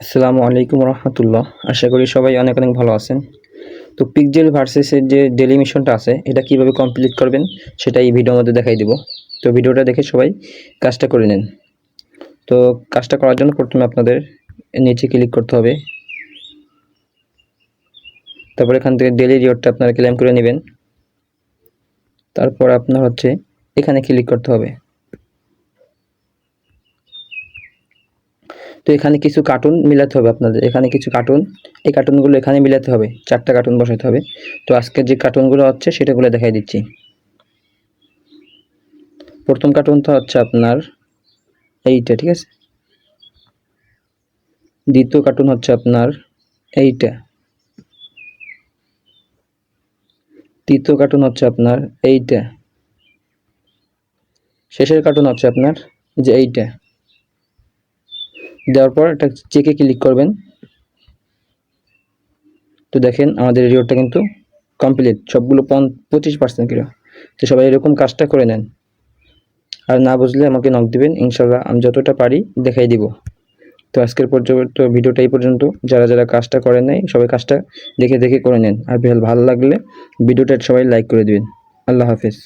আসসালামু আলাইকুম রহমতুল্লাহ। আশা করি সবাই অনেক অনেক ভালো আছেন। তো পিক্সেল ভার্সেসের যে ডেইলি মিশনটা আছে এটা কিভাবে কমপ্লিট করবেন সেটা এই ভিডিওর মধ্যে দেখাই দিব। তো ভিডিওটা দেখে সবাই কাজটা করে নেন। তো কাজটা করার জন্য প্রথমে আপনাদের নিচে ক্লিক করতে হবে, তারপর এখান থেকে ডেইলি রিওয়ার্ডটা আপনারা ক্লেম করে নেবেন। তারপর আপনার এখানে ক্লিক করতে হবে। তো এখানে কিছু কার্টুন মিলাতে হবে আপনাদের, এখানে কিছু কার্টুন, এই কার্টুনগুলো এখানে মিলাতে হবে, 4টা কার্টুন বসাতে হবে। তো আজকে যে কার্টুনগুলো হচ্ছে সেটাগুলো দেখাই দিচ্ছি। প্রথম কার্টুনটা হচ্ছে আপনার এইটা, ঠিক আছে। দ্বিতীয় কার্টুন হচ্ছে আপনার এইটা। তৃতীয় কার্টুন হচ্ছে আপনার এইটা। শেষের কার্টুন হচ্ছে আপনার যে এইটা। দেওয়ার পর এটা চেকে ক্লিক করবেন। তো দেখেন আমাদের রিওয়ার্ডটা কিন্তু কমপ্লিট, সবগুলো 25% করে। তো সবাই এরকম কাজটা করে নেন। আর না বুঝলে আমাকে নক দিবেন, ইনশাল্লাহ আমি যতটা পারি দেখাই দিব। তো আজকের পর্যন্ত ভিডিওটা এই পর্যন্ত। যারা যারা কাজটা করেন নাই সবাই কাজটা দেখে দেখে করে নেন। আর ভালো লাগলে ভিডিওটা সবাই লাইক করে দিবেন। আল্লাহ হাফেজ।